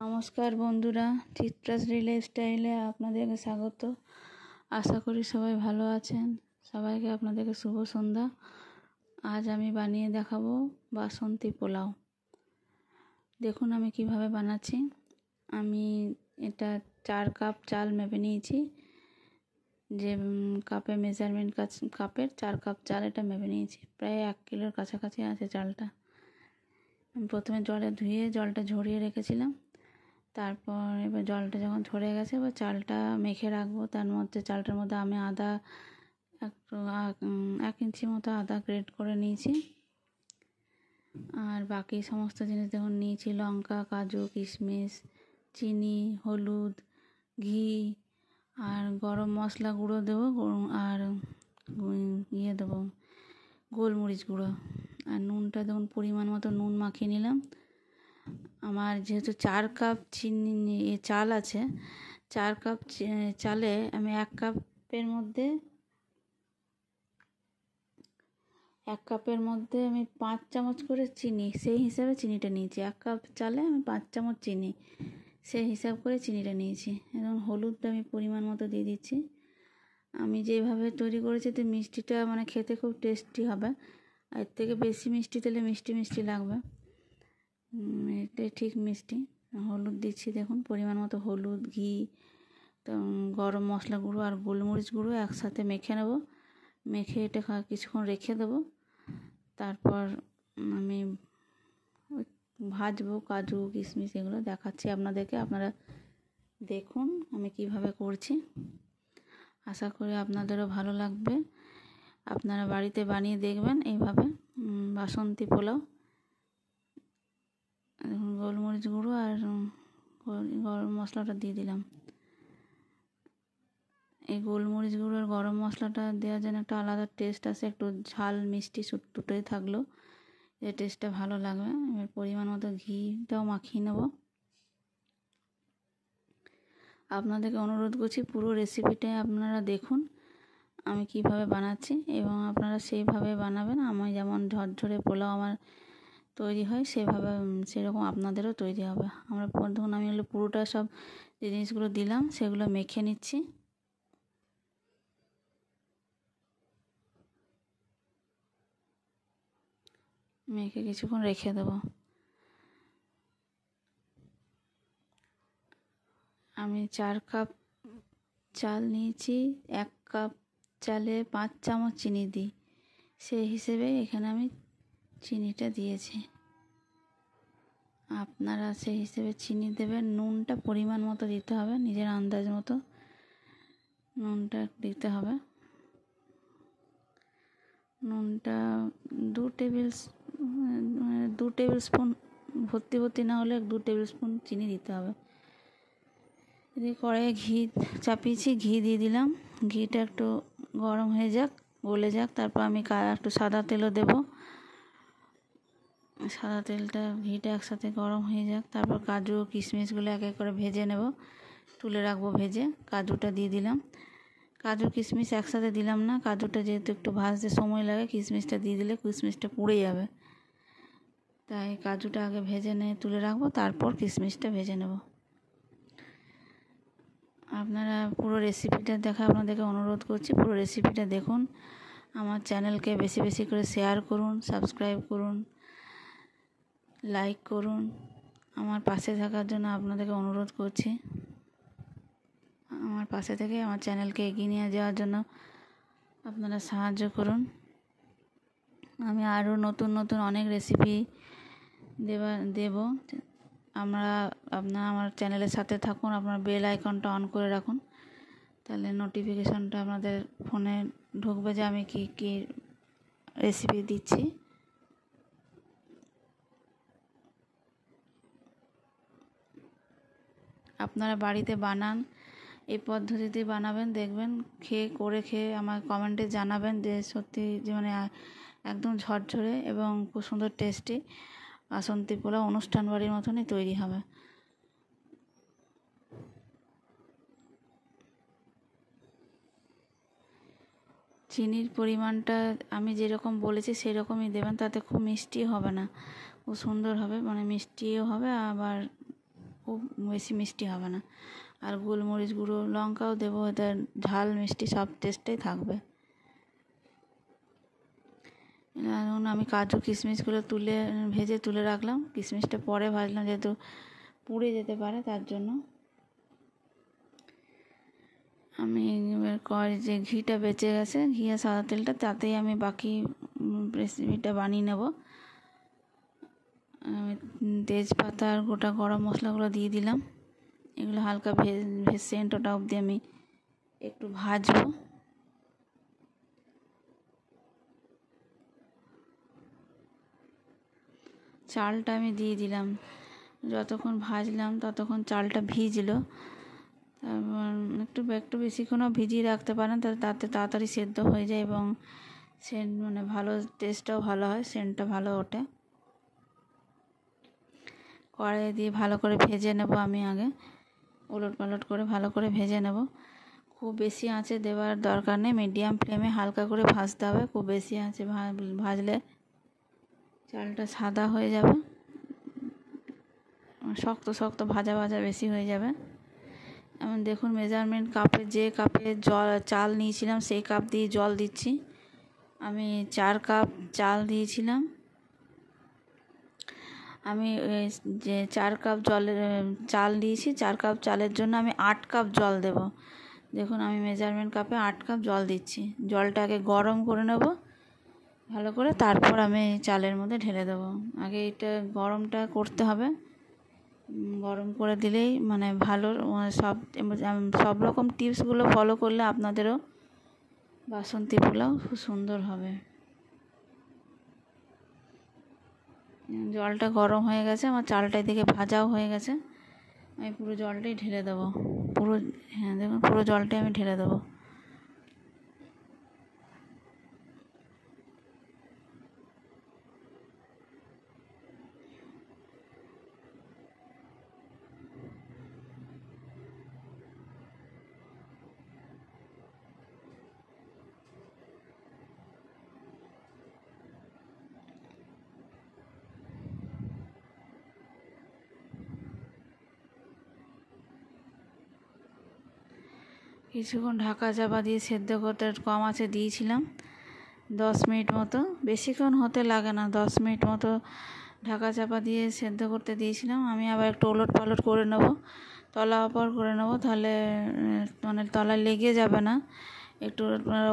নমস্কার বন্ধুরা, চিত্রাস লাইফস্টাইলে আপনাদেরকে স্বাগত। আশা করি সবাই ভালো আছেন। সবাইকে আপনাদেরকে শুভ সন্ধ্যা। আজ আমি বানিয়ে দেখাবো বাসন্তী পোলাও। দেখুন আমি কিভাবে বানাচ্ছি। আমি এটা 4 কাপ চাল মেপে নিয়েছি। যে কাপে মেজারমেন্ট কাপের 4 কাপ চাল এটা মেপে নিয়েছি। প্রায় 1 কিলোর কাছাকাছি আছে চালটা। প্রথমে জলে ধুয়ে জলটা ঝরিয়ে রেখেছিলাম। তারপর এবার জলটা যখন ঝরে গেছে এবার চালটা মেখে রাখবো। তার মধ্যে চালটার মধ্যে আমি আদা একটু 1 ইঞ্চি মতো আদা গ্রেট করে নিয়েছি। আর বাকি সমস্ত জিনিস দেখুন নিয়েছি, লঙ্কা, কাজু, কিশমিশ, চিনি, হলুদ, ঘি আর গরম মশলা গুঁড়ো দেবো, আর দেবো গোলমরিচ গুঁড়ো। আর নুনটা দেখুন পরিমাণ মতো নুন মাখিয়ে নিলাম। আমার যেহেতু 4 কাপ চাল আছে, 4 কাপ চালে আমি 1 কাপের মধ্যে আমি 5 চামচ করে চিনি, সেই হিসাবে চিনিটা নিয়েছি। 1 কাপ চালে আমি 5 চামচ চিনি, সেই হিসাব করে চিনিটা নিয়েছি। এবং হলুদটা আমি পরিমাণ মতো দিয়ে দিচ্ছি। আমি যেভাবে তৈরি করেছি তো মিষ্টিটা খেতে খুব টেস্টি হবে। এর থেকে বেশি মিষ্টি দিলে মিষ্টি লাগবে। এটাই ঠিক মিষ্টি। হলুদ দিচ্ছি, দেখুন পরিমাণ মতো হলুদ, ঘি, তো গরম মশলা গুঁড়ো আর গোলমরিচ গুঁড়ো একসাথে মেখে নেব। মেখে এটা কিছুক্ষণ রেখে দেবো। তারপর আমি ভাজবো কাজু, কিশমিশ, এগুলো দেখাচ্ছি আপনাদেরকে। আপনারা দেখুন আমি কিভাবে করছি। আশা করি আপনাদেরও ভালো লাগবে। আপনারা বাড়িতে বানিয়ে দেখবেন এইভাবে বাসন্তী পোলাও। গোলমরিচ গুঁড়ো আর গরম মশলাটা দিয়ে দিলাম। এই গোলমরিচ গুঁড়ো আর গরম মশলাটা দেওয়ার জন্য একটা আলাদা টেস্ট আসে। একটু ঝাল মিষ্টি দুটোই থাকলো, এই টেস্টটা ভালো লাগবে। এবার পরিমাণ মতো ঘিটাও মাখিয়ে নেব। আপনাদেরকে অনুরোধ করছি পুরো রেসিপিটা আপনারা দেখুন আমি কিভাবে বানাচ্ছি, এবং আপনারা সেইভাবে বানাবেন। আমি যেমন ঝরঝরে পোলাও আমার তৈরি হয় সেরকম আপনাদেরও তৈরি হবে। আমরা ধরুন আমি পুরোটা সব যে জিনিসগুলো দিলাম সেগুলো মেখে নিচ্ছি। মেখে কিছুক্ষণ রেখে দেবো। আমি 4 কাপ চাল নিয়েছি, 1 কাপ চালে 5 চামচ চিনি দিই, সেই হিসেবে এখানে আমি চিনিটা দিয়েছি। আপনারা সেই হিসেবে চিনি দেবেন। নুনটা পরিমাণ মতো দিতে হবে, নিজের আন্দাজ মতো নুনটা দিতে হবে। নুনটা 2 টেবিল স্পুন, ভর্তি না হলে 2 টেবিল স্পুন চিনি দিতে হবে। এদিকে কড়াইয়ে ঘি চাপিয়েছি, ঘি দিয়ে দিলাম। ঘিটা একটু গরম হয়ে যাক, গলে যাক। তারপর আমি একটু সাদা তেলও দেবো। সাদা তেলটা ঘিটা একসাথে গরম হয়ে যাক। তারপর কাজু কিশমিশগুলো এক এক করে ভেজে নেব, তুলে রাখবো ভেজে। কাজুটা দিয়ে দিলাম। কাজু কিশমিশ একসাথে দিলাম না, কাজুটা যেহেতু একটু ভাজতে সময় লাগে, কিশমিশটা দিয়ে দিলে কিশমিশটা পুড়ে যাবে। তাই কাজুটা আগে ভেজে নিয়ে তুলে রাখবো, তারপর কিশমিশটা ভেজে নেব। আপনারা পুরো রেসিপিটা আপনাদেরকে অনুরোধ করছি, পুরো রেসিপিটা দেখুন। আমার চ্যানেলকে বেশি বেশি করে শেয়ার করুন, সাবস্ক্রাইব করুন, লাইক করুন। আমার পাশে থাকার জন্য আপনাদেরকে অনুরোধ করছি। আমার পাশে থেকে আমার চ্যানেলকে এগিয়ে নিয়ে যাওয়ার জন্য আপনারা সাহায্য করুন। আমি আরও নতুন অনেক রেসিপি দেব। আপনারা আমার চ্যানেলের সাথে থাকুন। আপনার বেল আইকনটা অন করে রাখুন, তাহলে নোটিফিকেশনটা আপনাদের ফোনে ঢুকবে যে আমি কি রেসিপি দিচ্ছি। আপনারা বাড়িতে বানান, এই পদ্ধতিতে বানাবেন, দেখবেন খেয়ে আমার কমেন্টে জানাবেন যে সত্যি যে একদম ঝরঝরে এবং খুব সুন্দর টেস্টি বাসন্তী পোলাও অনুষ্ঠান বাড়ির মতনই তৈরি হবে। চিনির পরিমাণটা আমি যেরকম বলেছি সেরকমই দেবেন, তাতে খুব মিষ্টি হবে না, খুব সুন্দর হবে, মিষ্টিও হবে আবার খুব বেশি মিষ্টি হবে না। আর গোলমরিচ গুঁড়ো, লঙ্কাও দেবো, এতে ঝাল মিষ্টি সব টেস্টেই থাকবে। এখন আমি কাজু কিশমিশগুলো ভেজে তুলে রাখলাম। কিশমিশটা পরে ভাজলাম, যেহেতু পুড়ে যেতে পারে তার জন্য। আমি এবার যে ঘিটা বেঁচে গেছে, ঘি আর সাদা তেলটা, তাতেই আমি বাকি রেসিপিটা বানিয়ে নেব। আমি তেজপাতা আর গোটা গরম মশলাগুলো দিয়ে দিলাম। এগুলো হালকা সেন্ট ওটা অবধি আমি একটু ভাজবো। চালটা আমি দিয়ে দিলাম। যতক্ষণ ভাজলাম ততক্ষণ চালটা ভিজলো। তারপর একটু বেশিক্ষণও ভিজিয়ে রাখতে পারেন, তাতে তাড়াতাড়ি সেদ্ধ হয়ে যায় এবং সেন্ট ভালো, টেস্টটাও ভালো হয়, সেন্টটা ভালো ওঠে। কড়াইয়ে দিয়ে ভালো করে ভেজে নেব। আমি আগে ওলট পালট করে ভালো করে ভেজে নেব। খুব বেশি আঁচে দেওয়ার দরকার নেই, মিডিয়াম ফ্লেমে হালকা করে ভাজতে হবে। খুব বেশি আঁচে ভাজলে চালটা সাদা হয়ে যাবে, শক্ত শক্ত ভাজা বেশি হয়ে যাবে। এমন দেখুন, মেজারমেন্ট কাপে, যে কাপে চাল নিয়েছিলাম সেই কাপ দিয়ে জল দিচ্ছি। আমি 4 কাপ চাল দিয়েছিলাম। আমি যে 4 কাপ চাল দিয়েছি, 4 কাপ চালের জন্য আমি 8 কাপ জল দেব। দেখুন, আমি মেজারমেন্ট কাপে 8 কাপ জল দিচ্ছি। জলটাকে গরম করে নেব ভালো করে, তারপর আমি চালের মধ্যে ঢেলে দেবো। আগে এটা গরমটা করতে হবে, গরম করে দিলেই ভালো। সব রকম টিপসগুলো ফলো করলে আপনাদেরও বাসন্তী পোলাও খুব সুন্দর হবে। জলটা গরম হয়ে গেছে, আমার চালটা এদিকে ভাজাও হয়ে গেছে। আমি পুরো জলটাই ঢেলে দেবো। দেখুন, পুরো জলটাই আমি ঢেলে দেবো। কিছুক্ষণ ঢাকা চাপা দিয়ে সেদ্ধ করতে কম আঁচে দিয়েছিলাম 10 মিনিট মতো। বেশিক্ষণ হতে লাগে না, 10 মিনিট মতো ঢাকা চাপা দিয়ে সেদ্ধ করতে দিয়েছিলাম। আমি আবার একটু ওলট পালট করে নেব, তলা ওপর করে নেব, তাহলে তলায় লেগে যাবে না। একটু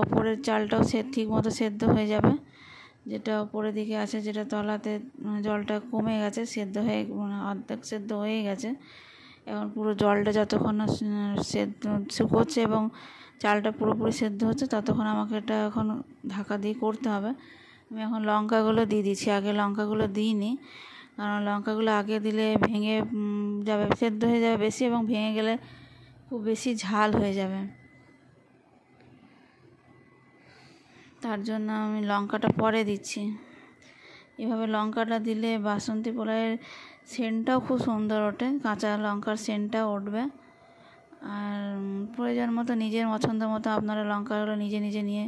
ওপরের চালটাও ঠিক মতো সেদ্ধ হয়ে যাবে। যেটা ওপরের দিকে আছে, যেটা তলাতে জলটা কমে গেছে, সেদ্ধ হয়ে অর্ধেক সেদ্ধ হয়ে গেছে। এখন পুরো জলটা যতক্ষণ না শুকোচ্ছে এবং চালটা পুরোপুরি সেদ্ধ হচ্ছে, ততক্ষণ আমাকে এটা এখন ঢাকা দিয়ে করতে হবে। আমি এখন লঙ্কাগুলো দিয়ে দিচ্ছি। আগে লঙ্কাগুলো দিইনি, কারণ লঙ্কাগুলো আগে দিলে ভেঙে যাবে, সেদ্ধ হয়ে যাবে বেশি, এবং ভেঙে গেলে খুব বেশি ঝাল হয়ে যাবে। তার জন্য আমি লঙ্কাটা পরে দিচ্ছি। এভাবে লঙ্কাটা দিলে বাসন্তী পোলাওয়ের সেন্টটাও খুব সুন্দর ওঠে, কাঁচা লঙ্কার সেন্টটাও উঠবে। আর প্রয়োজন মতো, নিজের পছন্দ মতো আপনারা লঙ্কাগুলো নিজে নিজে নিয়ে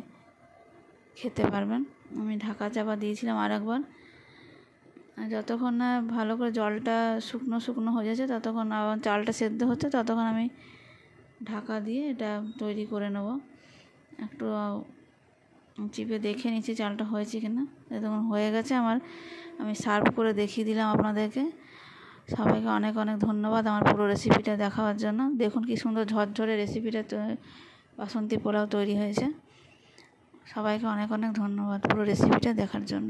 খেতে পারবেন। আমি ঢাকা চাপা দিয়েছিলাম আরেকবার। যতক্ষণ না ভালো করে জলটা শুকনো হয়ে যাচ্ছে, ততক্ষণ আবার চালটা সেদ্ধ হচ্ছে, ততক্ষণ আমি ঢাকা দিয়ে এটা তৈরি করে নেব। একটু চিপে দেখে নিচ্ছি চালটা হয়েছে কিনা। তখন হয়ে গেছে আমার। আমি সার্ভ করে দেখিয়ে দিলাম আপনাদেরকে। সবাইকে অনেক অনেক ধন্যবাদ আমার পুরো রেসিপিটা দেখাবার জন্য। দেখুন কি সুন্দর ঝরঝরে রেসিপিটা বাসন্তী পোলাও তৈরি হয়েছে। সবাইকে অনেক অনেক ধন্যবাদ পুরো রেসিপিটা দেখার জন্য।